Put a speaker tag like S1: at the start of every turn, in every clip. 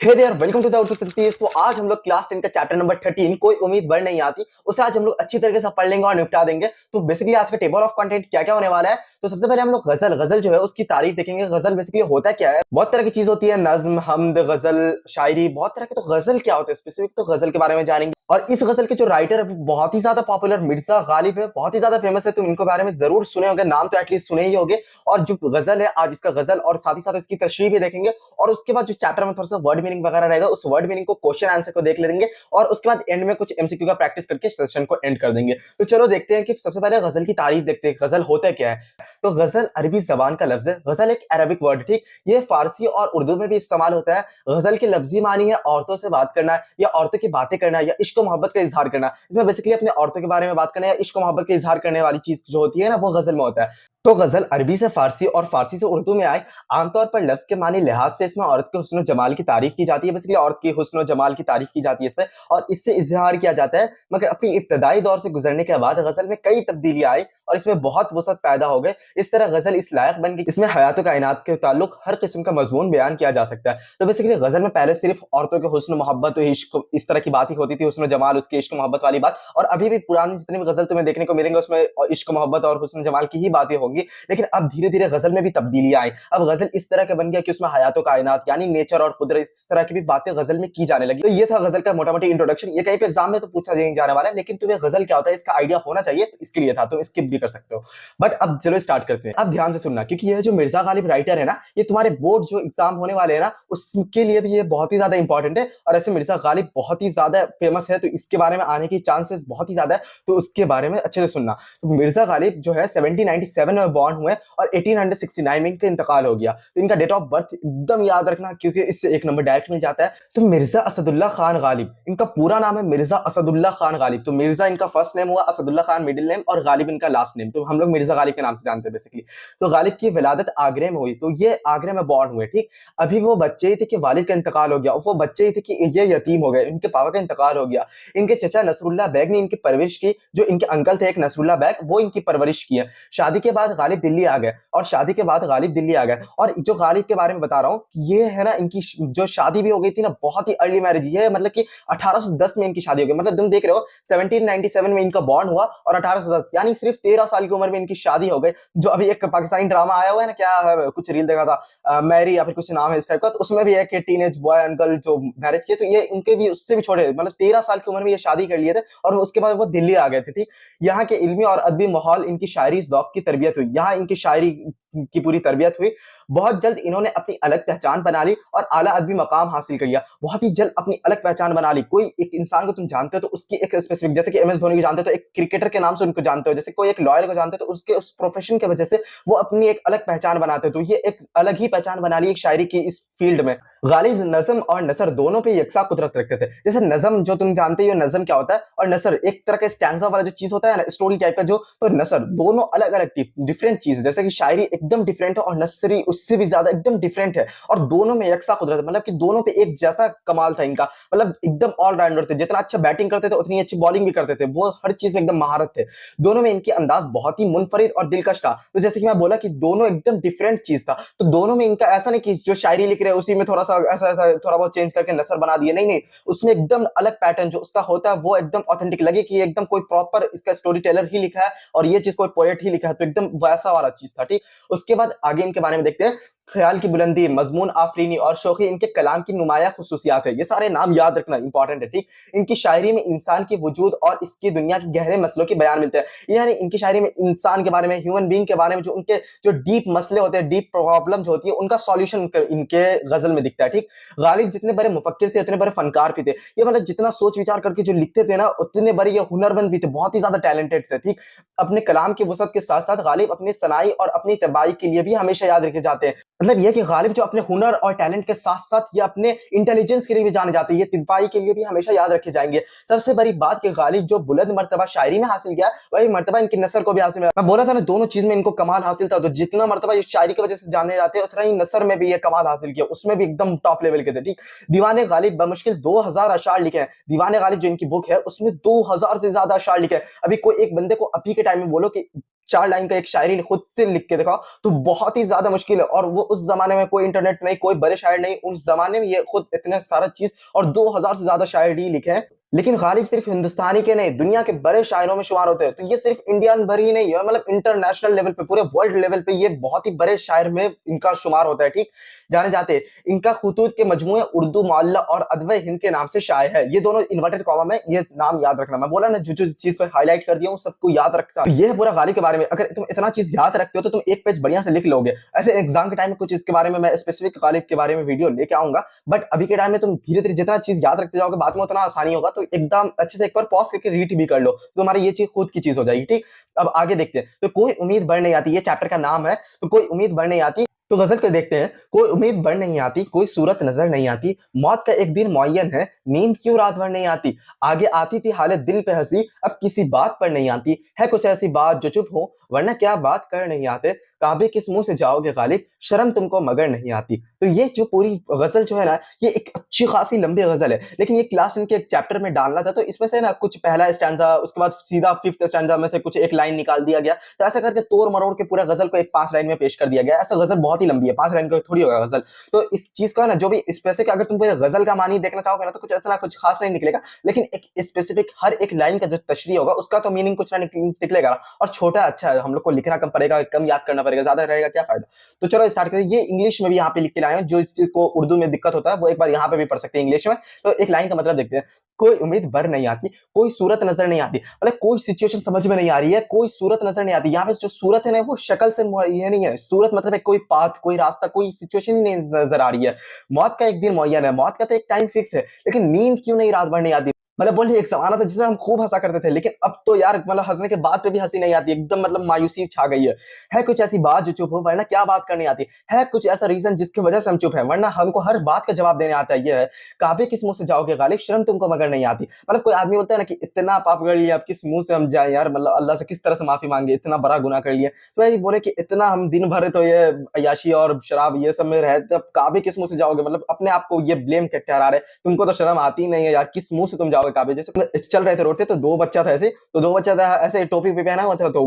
S1: Hey there welcome to the Outlook 33। तो आज हम लोग क्लास 10 का चैप्टर नंबर 13 कोई उम्मीद बढ़ नहीं आती उसे आज हम लोग अच्छी तरीके से पढ़ लेंगे और निपटा देंगे। तो बेसिकली आज का टेबल ऑफ कंटेंट क्या क्या होने वाला है। तो सबसे पहले हम लोग गजल गजल जो है उसकी तारीफ देखेंगे। गजल बेसिकली होता क्या है, बहुत तरह की चीज होती है, नज्म, हमद, गजल, शायरी, बहुत तरह के। तो गजल क्या होता है स्पेसिफिक, तो गजल के बारे में जानेंगे। और इस गजल के जो राइटर है वो बहुत ही ज्यादा पॉपुलर मिर्जा गालिब है, बहुत ही ज्यादा फेमस है। तुम इनको बारे में जरूर सुने होंगे, नाम तो एटलीस्ट सुने ही होंगे। और जो गजल है आज इसका गजल और साथ ही साथ इसकी तशरीह भी देखेंगे। और उसके बाद जो चैप्टर में थोड़ा सा वर्ड मीनिंग वगैरह रहेगा उस वर्ड मीनिंग को, क्वेश्चन आंसर को देख लेंगे। और उसके बाद एंड में कुछ एमसीक्यू का प्रैक्टिस करके सेशन को एंड कर देंगे। तो चलो देखते हैं कि सबसे पहले गजल की तारीफ देखते हैं, गजल होता क्या है। तो गजल अरबी जबान का लफ्ज है। गजल एक अरबिक वर्ड, ठीक, ये फारसी और उर्दू में भी इस्तेमाल होता है। गजल की लफ्जी मानी है औरतों से बात करना या औरतों की बातें करना या इश्क मोहब्बत का इजहार करना। इसमें बेसिकली अपने औरतों के बारे में बात करना या इश्क मोहब्बत का इजहार करने वाली चीज जो होती है ना, वो गजल में होता है। तो गजल अरबी से फारसी और फारसी से उर्दू में आए। आमतौर पर लफ्ज के मानी लिहाज से इसमें औरत के हुस्न जमाल की तारीफ की जाती है। बेसिकली औरत की हुस्न जमाल की तारीफ की जाती है इसमें, और इससे इजहार किया जाता है। मगर अपनी इब्तदाई दौर से गुजरने के बाद गजल में कई तब्दीलियां आई और इसमें बहुत वसअत पैदा हो गए। इस तरह गजल इस लायक बन गई, इसमें हयात कायनात के ताल्लुक हर किस्म का मजमून बयान किया जा सकता है। तो बेसिकली गजल में पहले सिर्फ औरतों के हुस्न मोहब्बत इश्क इस तरह की बात ही होती थी, हुस्न जमाल, उसकी इश्क मोहब्बत वाली बात। और अभी भी पुरानी जितनी भी गजल तुम्हें देखने को मिलेंगे उसमें इश्क मोहब्बत और हुस्न जमाल की ही बातें होंगी। लेकिन अब धीरे धीरे गजल में भी तब्दीलियां आई। अब गजल इस तरह के बन गया कि उसमें हयातो कायनात यानी नेचर और कुदरत, इस तरह की भी बातें गजल में की जाने लगी। तो ये था गजल का मोटा मोटी इंट्रोडक्शन। ये कहीं पे एग्जाम में तो पूछा नहीं जाने वाला है, लेकिन तुम्हें गजल क्या होता है इसका आइडिया होना चाहिए, इसके लिए था। तुम स्किप भी कर सकते हो। बट अब चलो स्टार्ट करते हैं। अब ध्यान से सुनना, क्योंकि ये जो मिर्जा गालिब राइटर है ना, ये तुम्हारे बोर्ड जो एग्जाम होने वाले हैं ना उसके लिए भी ये बहुत ही ज्यादा इंपॉर्टेंट है। और ऐसे मिर्जा गालिब बहुत ही ज्यादा फेमस है, तो इसके बारे में आने की चांसेस बहुत ही ज्यादा है। तो उसके बारे में अच्छे से सुनना। तो मिर्जा गालिब जो है 1797 में बॉर्न हुए और 1869 में इनका इंतकाल हो गया। तो इनका डेट ऑफ बर्थ एकदम याद रखना, क्योंकि इससे एक नंबर डायरेक्ट मिल जाता है। तो मिर्जा असदुल्ला खान गालिब, इनका पूरा नाम है मिर्जा असदुल्ला खान गालिब। तो मिर्जा इनका फर्स्ट नेम हुआ, असदुल्ला खान मिडिल नेम, और गालिब इनका लास्ट नेम। तो हम लोग मिर्जा गालिब के नाम से जानते हैं बेसिकली। तो गालिब की विलादत आगरे में हुई, तो ये आगरे में बॉर्न हुए, ठीक। अभी वो बच्चे ही थे कि वालिद का इंतकाल हो गया, वो बच्चे ही थे कि ये यतीम हो गए, इनके पापा का इंतकाल हो गया। इनके चचा नसरुल्लाह बैग ने इनकी परवरिश की। जो इनके अंकल थे एक नसरुल्लाह बैग, वो इनकी परवरिश की है। शादी के बाद गालिब दिल्ली आ गए, और शादी के बाद गालिब दिल्ली आ गए। और जो गालिब के बारे में बता रहा हूँ, ये है ना, इनकी जो शादी भी हो गई थी ना, बहुत ही अर्ली मैरिज है। मतलब कि 1810 में इनकी शादी हो गई। मतलब तुम देख रहे हो 1797 में इनका बॉर्न हुआ और 1810 यानी सिर्फ 13 साल की उम्र में इनकी शादी हो गई। जो अभी एक पाकिस्तानी ड्रामा आया हुआ है ना, क्या है, कुछ रील देखा था, मैरी या फिर कुछ नाम है इस टाइप का, तो उसमें भी एक टीनेज बॉय अंकल जो मैरिज किए, तो ये इनके भी उससे भी छोटे, मतलब 13 साल की उम्र में ये शादी कर लिए थे। और उसके बाद वो दिल्ली आ गए थे, ठीक। यहाँ के इल्मी और अदबी माहौल, इनकी शायरी ज़ौक़ की तरबियत हुई, यहाँ इनकी शायरी की पूरी तरबियत हुई। बहुत जल्द इन्होंने अपनी अलग पहचान बना ली और आला अदबी मकाम हासिल कर लिया। बहुत ही जल्द अपनी अलग पहचान बना ली। कोई एक इंसान को तुम जानते हो तो उसकी एक स्पेसिफिक, जैसे कि एम एस धोनी को जानते हो तो एक क्रिकेटर के नाम से उनको जानते हो, जैसे कोई एक लॉयर को जानते हो तो उसके उस प्रोफेशन की वजह से वो अपनी एक अलग पहचान बनाते हो। तो ये एक अलग ही पहचान बना ली एक शायरी की इस फील्ड में। गालिब नज़म और नसर दोनों पे यकसा कुदरत रखते थे। जैसे नज़म जो तुम जानते हो नज़म क्या होता है, और नसर एक तरह का स्टैंजा वाला जो चीज होता है ना, स्टोरी टाइप का जो, तो नसर दोनों अलग अलग डिफरेंट चीज है। जैसे कि शायरी एकदम डिफरेंट है और नसरी उससे भी ज्यादा एकदम डिफरेंट है, और दोनों में यकसा कुदरत है। मतलब कि दोनों पे एक जैसा कमाल था इनका। मतलब एकदम ऑलराउंडर थे, जितना अच्छा बैटिंग करते थे उतनी अच्छी बॉलिंग भी करते थे, वो हर चीज में एकदम महारत थे। दोनों में इनके अंदाज बहुत ही मुनफरिद और दिलकश था। तो जैसे कि मैं बोला कि दोनों एकदम डिफरेंट चीज था, तो दोनों में इनका ऐसा नहीं कि जो शायरी लिख रहे हैं उसी में थोड़ा सा ऐसा ऐसा थोड़ा बहुत चेंज करके नसर बना दिए, नहीं नहीं, उसमें एकदम अलग पैटर्न जो उसका होता है वो एकदम ऑथेंटिक लगे कि एकदम कोई प्रॉपर इसका स्टोरी टेलर ही लिखा है और ये चीज कोई पोएट ही लिखा है, तो एकदम वैसा वाला चीज था, ठीक। उसके बाद आगे इनके बारे में देखते हैं। ख्याल की बुलंदी, मजमून आफरीनी और शौकी इनके कलाम की नुमाया खुसूसियात है। ये सारे नाम याद रखना इंपॉर्टेंट है, ठीक। इनकी शायरी में इंसान के वजूद और इसकी दुनिया के गहरे मसलों के बयान मिलते हैं। यानी इनकी शायरी में इंसान के बारे में, ह्यूमन बीइंग के बारे में, जो उनके जो डीप मसले होते हैं, डीप प्रॉब्लम जो होती है, उनका सॉल्यूशन इनके गजल में दिखता है, ठीक। गालिब जितने बड़े मुफक्किर थे उतने बड़े फनकार भी थे। ये मतलब जितना सोच विचार करके जो लिखते थे ना, उतने बड़े ये हुनरमंद भी थे, बहुत ही ज्यादा टैलेंटेड थे, ठीक। अपने कलाम की वसअत के साथ साथ गालिब अपनी सनाई और अपनी तबाई के लिए भी हमेशा याद रखे जाते हैं। मतलब ये कि गालिब जो अपने हुनर और टैलेंट के साथ साथ ये अपने इंटेलिजेंस के लिए भी जाने जाते हैं, ये तिबाई के लिए भी हमेशा याद रखे जाएंगे। सबसे बड़ी बात कि गालिब जो बुलंद मर्तबा शायरी में हासिल किया, वही मर्तबा इनकी नसर को भी हासिल किया। मैं बोला था ना, दोनों चीज में इनको कमाल हासिल था। तो जितना मर्तबा ये शायरी की वजह से जाने जाते हैं, उतना ही नसर में भी ये कमाल हासिल किया, उसमें भी एकदम टॉप लेवल के थे, ठीक। दीवाने गालिब बमुश्किल 2000 अशार लिखे हैं। दीवाने गालिब जो इनकी बुक है उसमें 2000 से ज्यादा अशार लिखे हैं। अभी कोई एक बंदे को अभी के टाइम में बोलो कि 4 लाइन का एक शायरी खुद से लिख के दिखाओ तो बहुत ही ज्यादा मुश्किल है। और वो उस जमाने में कोई इंटरनेट नहीं, कोई बड़े शायर नहीं, उस जमाने में ये खुद इतने सारा चीज और 2000 से ज्यादा शायरी लिखे हैं। लेकिन गालिब सिर्फ हिंदुस्तानी के नहीं, दुनिया के बड़े शायरों में शुमार होते हैं। तो ये सिर्फ इंडियन भर ही नहीं है, मतलब इंटरनेशनल लेवल पे, पूरे वर्ल्ड लेवल पे ये बहुत ही बड़े शायर में इनका शुमार होता है। ठीक, जाने जाते हैं। इनका खुतूत के मजमूए उर्दू मुअल्ला और अदब हिंद के नाम से शाये है। ये दोनों इन्वर्टेड कॉमा में, ये नाम याद रखना। मैं बोला ना जो जो चीज पे हाईलाइट कर दिया हूँ सबको याद रखता। तो ये है पूरा गालिब के बारे में। अगर तुम इतना चीज याद रखते हो तो तुम एक पेज बढ़िया से लिख लोगे। ऐसे एग्जाम के टाइम में कुछ इसके बारे में मैं स्पेसिफिक गालिब के बारे में वीडियो लेके आऊंगा, बट अभी के टाइम में तुम धीरे धीरे जितना चीज याद रखते जाओगे बाद में उतना आसानी होगा। तो एकदम अच्छे से एक बार पॉज करके रीड भी कर लो तो हमारी ये चीज खुद की चीज हो जाएगी। ठीक, अब आगे देखते हैं। तो कोई उम्मीद बढ़ नहीं आती, ये चैप्टर का नाम है। तो कोई उम्मीद बढ़ नहीं आती, तो गजल को देखते हैं। कोई उम्मीद बढ़ नहीं आती, कोई सूरत नजर नहीं आती, मौत का एक दिन मुअय्यन है, नींद क्यों रात भर नहीं आती। आगे आती थी हालत दिल पे हंसी, अब किसी बात पर नहीं आती, है कुछ ऐसी बात जो चुप हो वरना क्या बात कर नहीं आते। काबे किस मुंह से जाओगे गालिब, शर्म तुमको मगर नहीं आती। तो ये जो पूरी गजल जो है ना, ये एक अच्छी खासी लंबी गजल है, लेकिन ये क्लास 10 के एक चैप्टर में डालना था। तो इसमें से ना कुछ पहला स्टैंजा, उसके बाद सीधा 5th स्टैंजा में से कुछ एक लाइन निकाल दिया गया। तो ऐसा करके तोड़ मरोड़ के पूरा गजल को एक 5 लाइन में पेश कर दिया गया। ऐसा गजल बहुत ही लंबी है, 5 लाइन का थोड़ी होगा गजल। तो इस चीज का ना जो भी स्पेसिफिक, अगर तुम पूरे गजल का मानी देखना चाहोगे ना तो कुछ इतना कुछ खास नहीं निकलेगा, लेकिन एक स्पेसिफिक हर एक लाइन का जो तशरीह होगा उसका तो मीनिंग कुछ ना निकलेगा। और छोटा अच्छा है, हम लोग को लिखना कम पड़ेगा, कम याद करना पड़ेगा, ज्यादा रहेगा क्या फायदा। तो चलो स्टार्ट करें। ये इंग्लिश में भी यहाँ पे लिख के लाए हैं, जो इस चीज को उर्दू में दिक्कत होता है वो एक बार यहाँ पे भी पढ़ सकते हैं इंग्लिश में। तो एक लाइन का मतलब देखते हैं। कोई उम्मीद भर नहीं आती, कोई सूरत नजर नहीं आती, मतलब कोई सिचुएशन समझ में नहीं आ रही है, कोई सूरत नजर नहीं आती। यहाँ पे जो सूरत है ना वो शक्ल से ये नहीं है, सूरत मतलब है कोई पाथ, कोई रास्ता, कोई सिचुएशन ही नहीं नजर आ रही है। मौत का एक दिन मुअय्यन है, मौत का तो एक टाइम फिक्स है, लेकिन नींद क्यों नहीं रात भर नहीं आती। मतलब बोलिए एक जमाना था जिसमें हम खूब हंसा करते थे, लेकिन अब तो यार मतलब हंसने के बाद पे भी हंसी नहीं आती, एकदम मतलब मायूसी छा गई है कुछ ऐसी बात जो चुप हो वरना क्या बात करनी आती, है कुछ ऐसा रीजन जिसकी वजह से हम चुप हैं वरना हमको हर बात का जवाब देने आता है। ये है काबे किस मुंह से जाओगे गालिब, शर्म तुमको मगर नहीं आती। मतलब कोई आदमी बोलता है ना कि इतना पाप कर लिया, अब किस मुंह से हम जाए यार, मतलब अल्लाह से किस तरह से माफी मांगे, इतना बड़ा गुनाह कर लिया। तो यही बोले कि इतना हम दिन भर तो ये अयाशी और शराब ये सब में रहते, अब काबे किस मुंह से जाओगे, मतलब अपने आप को ये ब्लेम ठहरा रहे, तुमको तो शर्म आती नहीं है यार, किस मुंह से तुम जाओगे काबे। जैसे चल रहे थे रोड पे तो दो बच्चा था, ऐसे तो दो बच्चा था ऐसे टोपी पे पहना हुआ था, तो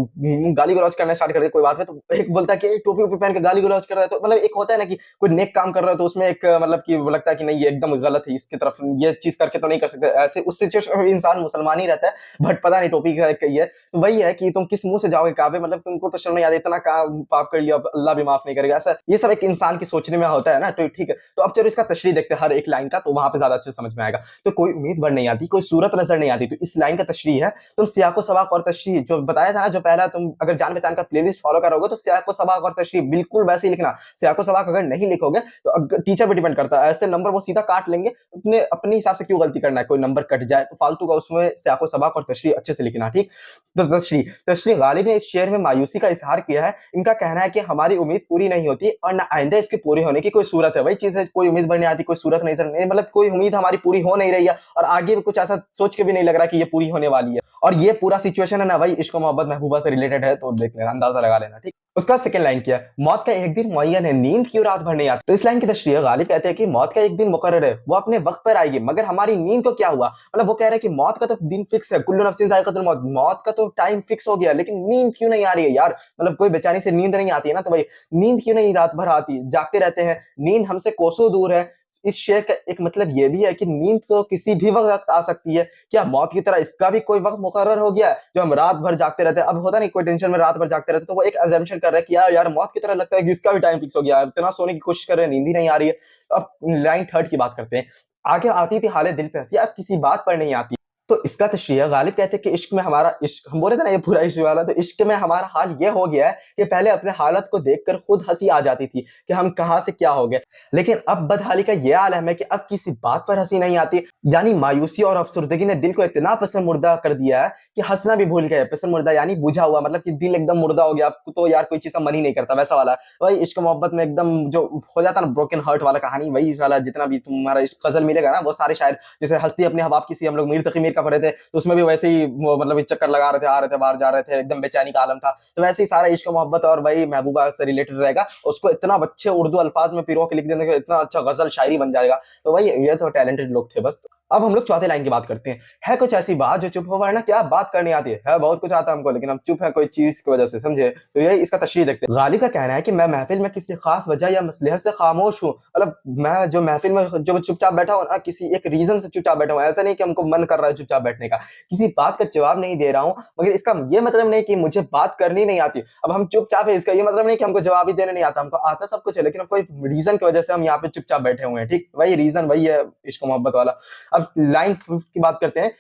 S1: गाली गलौज करना स्टार्ट कर दिया कोई बात है। तो एक बोलता है कि टोपी पे पहन के गाली गलौज कर रहा है, तो मतलब एक होता है ना कि कोई नेक काम कर रहा है तो उसमें एक मतलब कि लगता है कि नहीं ये एकदम गलत है, इसकी तरफ ये चीज करके तो नहीं कर सकते। ऐसे उस सिचुएशन में इंसान मुसलमान ही रहता है, बट पता नहीं टोपी का कही है। तो वही है कि तुम किस मुंह से जाओगे काबे, मतलब तुमको तो शर्म नहीं आती, इतना काम पाप कर लिया अल्लाह भी माफ नहीं करेगा। ऐसा ये सब एक इंसान की सोचने में होता है ना। तो ठीक है, तो अब चलो इसका तशरीह देखते हैं हर एक लाइन का, तो वहां पे ज्यादा अच्छे समझ में आएगा। तो कोई उम्मीद बढ़ नहीं आती, कोई सूरत नजर नहीं आती, तो इस लाइन का तशरीह है। तुम सियाको सबाक और तशरीह जो बताया था ना, जो पहला तुम अगर जान पहचान का प्लेलिस्ट फॉलो करोगे तो सियाको सबाक और तशरीह बिल्कुल वैसे ही लिखना। सियाको सबाक अगर नहीं लिखोगे तो टीचर पे डिपेंड करता है, ऐसे नंबर वो सीधा काट लेंगे। अपने अपने हिसाब से क्यों गलती करना है, कोई नंबर कट जाए तो फालतू का, उसमें सियाको सबाक और तशरीह अच्छे से लिखना। ठीक, तो तशरीह गालिब ने इस शेर में मायूसी का इजहार किया है। इनका कहना है कि हमारी उम्मीद पूरी नहीं होती और ना आइंदा इसके पूरी होने की कोई सूरत है। वही चीज है, कोई उम्मीद बढ़ने आती, कोई सूरत नहीं, मतलब कोई उम्मीद हमारी पूरी हो नहीं रही है और आगे भी कुछ ऐसा सोच के भी नहीं लग रहा कि ये पूरी होने वाली है। और ये पूरा सिचुएशन है ना भाई इश्क मोहब्बत महबूबा से रिलेटेड है, तो देख लेना, अंदाजा लगा लेना। ठीक, उसका सेकंड लाइन किया, मौत का एक दिन मुअय्यन है, नींद क्यों रात भर नहीं आती। तो इस लाइन की तशरीह गालिब कहते हैं कि मौत का एक दिन मुकर्रर है, वो अपने वक्त पर आएगी, मगर हमारी नींद को क्या हुआ। मतलब वो कह रहे हैं कि मौत का तो दिन फिक्स है, कुल्लु नफ्सिन ज़ाइक़तुल मौत, मौत का तो टाइम फिक्स हो गया, लेकिन नींद क्यों नहीं आ रही है यार। मतलब कोई बेचारी से नींद नहीं आती है ना, तो भाई नींद क्यों नहीं रात भर आती, जागते रहते हैं, नींद हमसे कोसों दूर है। इस शेर का एक मतलब ये भी है कि नींद तो किसी भी वक्त आ सकती है, क्या मौत की तरह इसका भी कोई वक्त मुकर्रर हो गया है जो हम रात भर जागते रहते हैं। अब होता नहीं कोई टेंशन में रात भर जागते रहते, तो वो एक अजम्पशन कर रहे हैं कि यार मौत की तरह लगता है कि इसका भी टाइम फिक्स हो गया है, इतना सोने की कोशिश कर रहे हैं, नींद ही नहीं आ रही है। अब लाइन थर्ड की बात करते हैं। आगे आती थी हाले दिल पे हंसी, अब किसी बात पर नहीं आती। तो इसका तशरीह गालिब कहते हैं कि इश्क में हमारा, इश्क हम बोले थे ना ये पूरा इश्क वाला, तो इश्क में हमारा हाल ये हो गया है कि पहले अपने हालत को देखकर खुद हंसी आ जाती थी कि हम कहां से क्या हो गए, लेकिन अब बदहाली का ये आलम है कि अब किसी बात पर हंसी नहीं आती। यानी मायूसी और अफसुर्दगी ने दिल को इतना पसंद मुर्दा कर दिया है कि हंसना भी भूल गए। पसंद मुर्दा यानी बुझा हुआ, मतलब कि दिल एकदम मुर्दा हो गया, आपको तो यार कोई चीज का मन ही नहीं करता, वैसा वाला। वही इश्क मोहब्बत में एकदम जो हो जाता ना ब्रोकन हार्ट वाला कहानी, वही वाला जितना भी तुम्हारा गजल मिलेगा ना, वो सारे शायर जैसे हस्ती अपने हवाब किसी, हम लोग मीर तकी मीर का पढ़े थे तो उसमें भी वैसे ही मतलब चक्कर लगा रहे थे, आ रहे थे, बाहर जा रहे थे, एकदम बेचैनी का आलम था। तो वैसे ही सारा इश्क मोहब्बत और वही महबूबा से रिलेटेड रहेगा, उसको इतना अच्छे उर्दू अल्फाज में पिरो के लिख देने का, इतना अच्छा गजल शायरी बन जाएगा। तो वही ये तो टैलेंटेड लोग थे बस। अब हम लोग चौथे लाइन की बात करते हैं। है कुछ ऐसी बात जो चुप हो, वरना क्या बात करनी आती है बहुत कुछ आता हमको, लेकिन हम चुप है कोई चीज की वजह से, समझे? तो ये इसका तशरीह देखते हैं। गालिब का कहना है कि मैं महफिल में किसी खास वजह या मसलहत से खामोश हूँ, मतलब मैं जो महफिल में जो चुपचाप बैठा हूँ ना, किसी एक रीजन से चुपचाप बैठा हूँ, ऐसा नहीं कि हमको मन कर रहा है चुपचाप बैठने का, किसी बात का जवाब नहीं दे रहा हूँ, मगर इसका ये मतलब नहीं कि मुझे बात करनी नहीं आती। अब हम चुपचाप है, इसका ये मतलब नहीं कि हमको जवाब ही देने नहीं आता, हमको आता सब कुछ है, लेकिन कोई रीजन की वजह से हम यहाँ पे चुपचाप बैठे हुए हैं। ठीक, वही रीजन वही है, इश्क मोहब्बत वाला। अब लाइन 5 की बात करते हैं।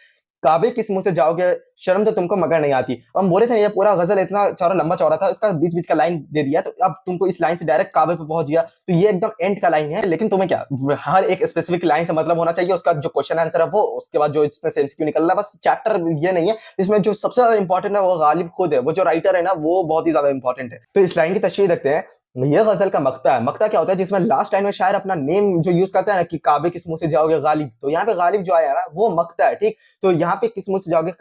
S1: काबे किस मुंह से जाओगे, शर्म तो तुमको मगर नहीं आती। हम बोले थे ये पूरा गजल इतना चौड़ा लंबा चौड़ा था, इसका बीच बीच का लाइन दे दिया, तो अब तुमको इस लाइन से डायरेक्ट काबे पे पहुंच गया, तो ये एकदम एंड का लाइन है। लेकिन तुम्हें क्या, हर एक स्पेसिफिक लाइन से मतलब होना चाहिए, उसका जो क्वेश्चन आंसर है वो, उसके बाद जो इसमें से एमसीक्यू निकल रहा है, बस चैप्टर ये नहीं है। इसमें जो सबसे ज्यादा इंपॉर्टेंट है वो गालिब खुद है, वो जो राइटर है ना, वो बहुत ही ज्यादा इंपॉर्टेंट है। तो इस लाइन की तशरीह देखते हैं। ये गजल का मक्ता है। मक्ता क्या होता है, जिसमें लास्ट लाइन में शायर अपना नेम जो यूज करता है ना, कि काबे किस मुंह से जाओगे गालिब, तो यहाँ पे गालिब जो आया ना वो मक्ता है। ठीक, तो यहाँ पे किस मुंह से जाओगे,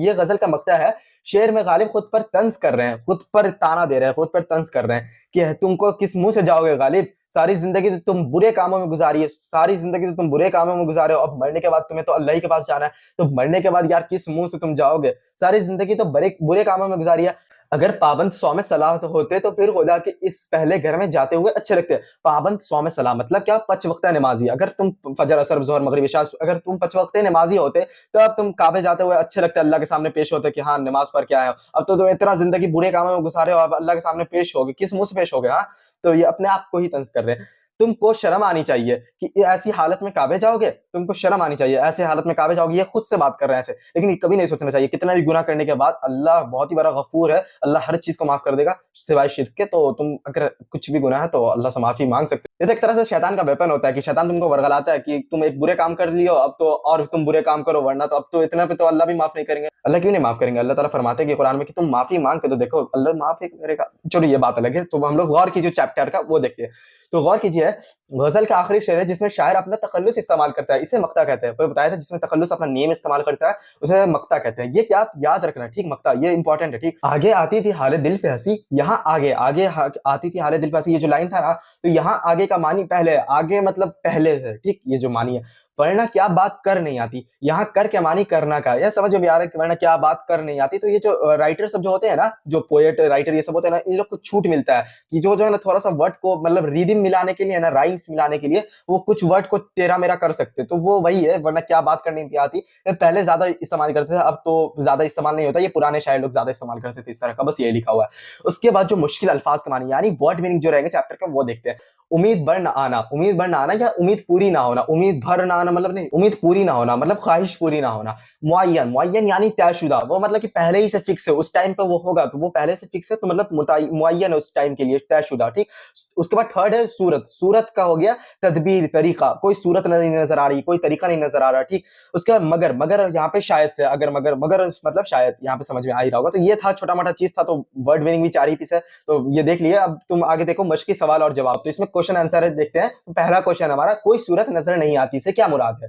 S1: ये गजल का मक्ता है। शेर में गालिब खुद पर तंज कर रहे हैं, खुद पर ताना दे रहे हैं, खुद पर तंज कर रहे हैं कि तुमको किस मुंह से जाओगे गालिब, सारी जिंदगी तो तुम बुरे कामों में गुजारी है, सारी जिंदगी तो तुम बुरे कामों में गुजारे हो, अब मरने के बाद तुम्हें तो अल्लाह ही के पास जाना है, तो मरने के बाद यार किस मुंह से तुम जाओगे, सारी जिंदगी तो बुरे कामों में गुजारी है। अगर पाबंद 100 में सलाह होते तो फिर खुदा के इस पहले घर में जाते हुए अच्छे लगते। पाबंद 100 में सलाह मतलब क्या, 5 वक्त नमाजी। अगर तुम फजर असर जोहर मगरिब इशा, अगर तुम 5 वक्त नमाजी होते तो अब तुम काबे जाते हुए अच्छे लगते, अल्लाह के सामने पेश होते कि हाँ नमाज पर क्या है। अब तो तुम इतना जिंदगी बुरे कामों में गुजारे हो, अब अल्लाह के सामने पेश होगे, किस मुंह से पेश होगे? हाँ, तो ये अपने आप को ही तंज कर रहे हैं। तुमको शर्म आनी चाहिए कि ऐसी हालत में काबे जाओगे, तुमको शर्म आनी चाहिए, ऐसे हालत में काबे जाओगे, ये खुद से बात कर रहे हैं ऐसे। लेकिन ये कभी नहीं सोचना चाहिए, कितना भी गुनाह करने के बाद अल्लाह बहुत ही बड़ा गफूर है, अल्लाह हर चीज को माफ कर देगा सिवाय शिर्क के। तो तुम अगर कुछ भी गुनाह है तो अल्लाह से माफी मांग सकते हो। ये तो एक तरह से शैतान का वेपन होता है कि शैतान तुमको वर्गलाता है कि तुम एक बुरे काम कर लियो अब तो, और तुम बुरे काम करो, वरना तो अब तो इतना पे तो अल्लाह भी माफ नहीं करेंगे। अल्लाह क्यों नहीं माफ करेंगे? अल्लाह ताला फरमाते हैं कि कुरान में कि तुम माफी मांग के तो देखो, अल्लाह माफ करेगा। चलो ये बात अलग है, तो हम लोग गौर कीजिए चैप्टर का वो देखते हैं। तो गौर कीजिए, गजल का आखिरी शेर है जिसमें शायर अपना तखल्लुस इस्तेमाल करता है, इसे मक्ता कहते हैं। बताया था जिसमें तखल्लुस अपना नेम इस्तेमाल करता है उसे मक्ता कहते हैं। ये क्या याद रखना, ठीक, मक्ता ये इंपॉर्टेंट है। ठीक, आगे आती थी हाले दिल पे हंसी, यहाँ आगे आती थी हाले दिल पे हंसी, ये जो लाइन था ना, तो यहाँ आगे का मानी पहले है, आगे मतलब पहले है। ठीक, ये जो मानी है, वरना क्या बात कर नहीं आती, यहाँ कर क्या मानी करना का, यह समझ में आ रहा है कि वरना क्या बात कर नहीं आती। तो ये जो राइटर सब जो होते हैं ना, जो पोएट राइटर ये सब होते हैं ना, इन लोग को छूट मिलता है कि जो है ना थोड़ा सा वर्ड को मतलब रिदम मिलाने के लिए ना, राइम्स मिलाने के लिए वो कुछ वर्ड को तेरा मेरा कर सकते, तो वो वही है, वरना क्या बात करनी नहीं आती। पहले ज्यादा इस्तेमाल करते थे, अब तो ज्यादा इस्तेमाल नहीं होता, ये पुराने शायर लोग ज्यादा इस्तेमाल करते थे इस तरह का, बस ये लिखा हुआ है। उसके बाद जो मुश्किल अल्फाज का मानी यानी वर्ड मीनिंग जो रहेंगे चैप्टर का वो देखते हैं। उम्मीद भर ना आना, उम्मीद भर ना आना या उम्मीद पूरी ना होना, उम्मीद भर ना आना मतलब नहीं, उम्मीद पूरी ना होना मतलब ख्वाहिश पूरी ना होना। मुअय्यन, मुअय्यन यानी तयशुदा, वो मतलब कि पहले ही से फिक्स है, उस टाइम पे वो होगा, तो वो पहले से फिक्स है, तो मतलब मुअय्यन है उस टाइम के लिए, तयशुदा। ठीक, उसके बाद थर्ड है सूरत, सूरत का हो गया तदबीर, तरीका, कोई सूरत नहीं नजर आ रही, कोई तरीका नहीं नजर आ रहा। ठीक, उसके बाद मगर, मगर यहाँ पे शायद से, अगर मगर, मगर मतलब शायद यहाँ पे समझ में आ ही रहा होगा। तो ये था छोटा मोटा चीज था, तो वर्ड मीनिंग भी 4 ही पीस है, तो ये देख लिए। अब तुम आगे देखो मश्की सवाल और जवाब, तो इसमें क्वेश्चन आंसर है, देखते हैं। पहला क्वेश्चन हमारा, कोई सूरत नजर नहीं आती से क्या मुराद है?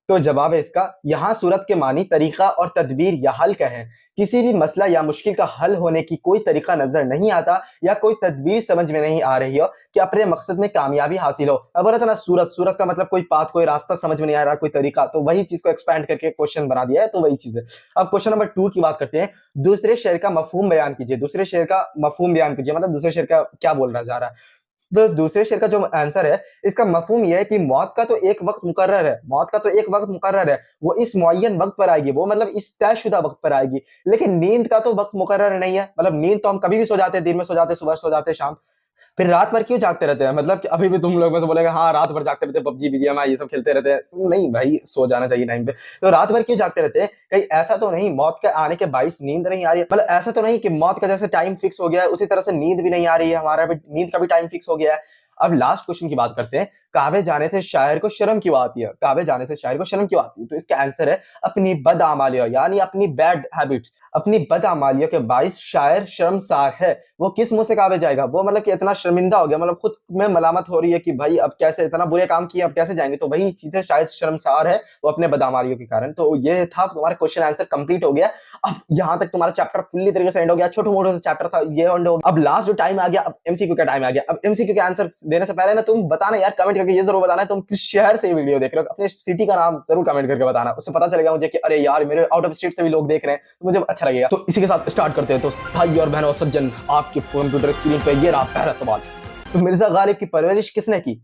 S1: तो जवाब है इसका, यहाँ सूरत के मानी तरीका और तदबीर या हल का है। किसी भी मसला या मुश्किल का हल होने की कोई तरीका नजर नहीं आता या कोई तदबीर समझ में नहीं आ रही हो कि अपने मकसद में कामयाबी हासिल हो। अब बोला था ना सूरत, सूरत का मतलब कोई पाथ, कोई रास्ता समझ में नहीं आ रहा, कोई तरीका, तो वही चीज को एक्सपैंड करके क्वेश्चन बना दिया है, तो वही चीज है। अब क्वेश्चन नंबर 2 की बात करते हैं। दूसरे शेर का मफहूम बयान कीजिए, दूसरे शेर का मफहूम बयान कीजिए, मतलब दूसरे शेर का क्या बोलना जा रहा है। तो दूसरे शेर का जो आंसर है, इसका मफहूम यह है कि मौत का तो एक वक्त मुकर्रर है, मौत का तो एक वक्त मुकर्रर है, वो इस मुअय्यन वक्त पर आएगी, वो मतलब इस तयशुदा वक्त पर आएगी। लेकिन नींद का तो वक्त मुकर्रर नहीं है, मतलब नींद तो हम कभी भी सो जाते हैं, दिन में सो जाते, सुबह सो जाते, शाम। फिर रात भर क्यों जागते रहते हैं? मतलब कि अभी भी तुम लोग में से बोलेगा हाँ रात भर जागते रहते हैं, पबजी बीजीएमआई ये सब खेलते रहते हैं। नहीं भाई, सो जाना चाहिए टाइम पे। तो रात भर क्यों जागते रहते हैं? कहीं ऐसा तो नहीं मौत के आने के 22 नींद नहीं आ रही है, मतलब ऐसा तो नहीं कि मौत का जैसे टाइम फिक्स हो गया है उसी तरह से नींद भी नहीं आ रही है, हमारा भी नींद का भी टाइम फिक्स हो गया है। अब लास्ट क्वेश्चन की बात करते हैं। काबे जाने से शायर को शर्म क्यों आती है? काबे जाने से शायर को शर्म क्यों आती है? तो इसका आंसर है अपनी बदआमालियों, यानी अपनी बैड हैबिट्स, अपनी बदआमालियों के बाइस शायर शर्मसार है। वो किस मुंह से काबे जाएगा? वो मतलब कि इतना शर्मिंदा हो गया, मतलब खुद में मलामत हो रही है कि भाई अब कैसे, इतना बुरे काम किए अब कैसे जाएंगे, तो वही चीजें शायद शर्मसार है वो अपने बदआमालियों के कारण। तो ये था तुम्हारा क्वेश्चन आंसर कंप्लीट हो गया। अब यहाँ तक तुम्हारा चैप्टर फुल्ली तरीके से एंड हो गया, छोटे मोटे से चैप्टर था ये एंड हो गया। अब लास्ट जो टाइम आ गया, अब एमसीक्यू का टाइम आ गया। अब एमसीक्यू के आंसर देने से पहले ना तुम बताना यार कमेंट करके ये जरूर बताना है तुम किस शहर से वीडियो देख रहे हो, अपने सिटी का नाम जरूर कमेंट करके बताना, उससे पता चलेगा मुझे कि अरे यार मेरे आउट ऑफ स्टेट से भी लोग देख रहे हैं, तो मुझे अच्छा लगेगा। तो इसी के साथ स्टार्ट करते हैं। तो भाई और बहनों सज्जन, आपके कंप्यूटर स्क्रीन पे ये रहा पहला सवाल। तो मिर्जा गालिब की परवरिश किसने की?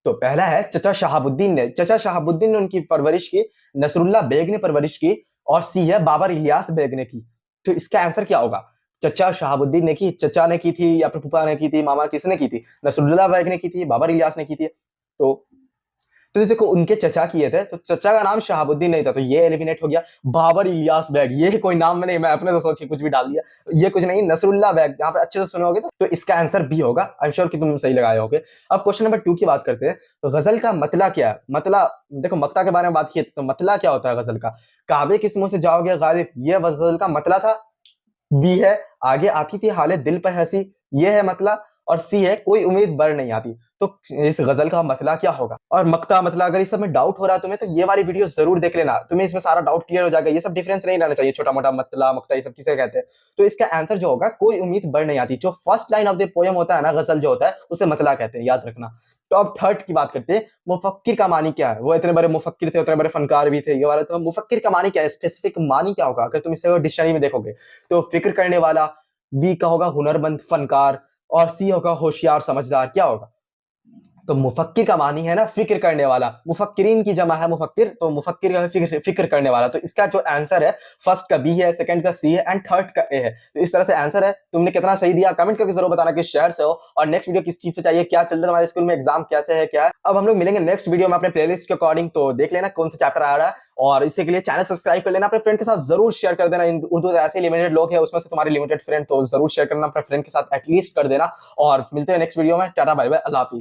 S1: तो पहला है चचा शहाबुद्दीन ने। चचा शहाबुद्दीन ने उनकी परवरिश की, नसरुल्लाह बेग ने परवरिश की, और सी है बाबर इलियास बेग ने की। तो इसका आंसर क्या होगा? चचा शहाबुद्दीन ने की, चचा ने की थी, या फिर फूफा ने की थी, मामा किसने की थी? नसरुल्लाह बेग ने की थी, बाबर इलियास ने की थी। तो देखो उनके चचा किए थे, तो चचा का नाम शहाबुद्दीन नहीं था, तो ये एलिमिनेट हो गया। बाबर इलियास बेग, ये कोई नाम में नहीं, मैं अपने से सोच के कुछ भी डाल दिया, ये कुछ नहीं। नसरुल्लाह बेग यहाँ पे अच्छे से सुने होगे तो इसका आंसर बी होगा। आई एम श्योर कि तुम सही लगाए होगे। अब क्वेश्चन नंबर 2 की बात करते हैं। तो गजल का मतला क्या है? मतला, देखो मक्ता के बारे में बात की तो मतला क्या होता है गजल का? काबे किस मुंह से जाओगे गालिब, ये गजल का मतला था। बी है आगे आती थी हाले दिल पर हंसी, ये है मतला। और सी है कोई उम्मीद बर नहीं आती। तो इस गजल का मतला क्या होगा? और मक्ता मतला, अगर इस सब में डाउट हो रहा है तुम्हें तो ये वाली वीडियो जरूर देख लेना, तुम्हें इसमें सारा डाउट क्लियर हो जाएगा। ये सब डिफरेंस नहीं रहना चाहिए, छोटा मोटा मतला मक्ता ये सब किसे कहते हैं। तो इसका आंसर जो होगा कोई उम्मीद बर नहीं आती। जो first line of the poem होता है ना, गजल जो होता है, उसे मतला कहते हैं, याद रखना। तो अब थर्ड की बात करते हैं। मुफक्किर का मानी क्या है? वो इतने बड़े मुफक्किर थे, उतने बड़े फनकार भी थे, ये वाला। तो मुफक्किर का मानी क्या है? स्पेसिफिक मानी क्या होगा अगर तुम इसे डिक्शनरी में देखोगे? तो फिक्र करने वाला, बी का होगा हुनरमंद फनकार, और सी होगा होशियार समझदार। क्या होगा? तो मुफक्किर का मानी है ना फिक्र करने वाला, मुफक्किरीन की जमा है मुफक्किर, तो मुफक्किर का फिक्र करने वाला। तो इसका जो आंसर है फर्स्ट का बी है, सेकंड का सी है, एंड थर्ड का ए है। तो इस तरह से आंसर है। तुमने कितना सही दिया कमेंट करके जरूर बताना किस शहर से हो, और नेक्स्ट वीडियो किस चीज पे चाहिए, क्या चल रहा है तुम्हारे स्कूल में, एग्जाम कैसे है, क्या है। अब हम लोग मिलेंगे नेक्स्ट वीडियो में अपने प्लेलिस्ट के अकॉर्डिंग। तो देख लेना कौन सा चैप्टर आ रहा है, और इसके लिए चैनल सब्सक्राइब कर लेना, अपने फ्रेंड के साथ जरूर शेयर कर देना। उर्दू ऐसे लिमिटेड लोग हैं, उसमें से तुम्हारे लिमिटेड फ्रेंड, तो जरूर शेयर करना अपने फ्रेंड के साथ एटलीस्ट कर देना। और मिलते हैं नेक्स्ट वीडियो में। टाटा बाय बाय, अल्लाह हाफिज।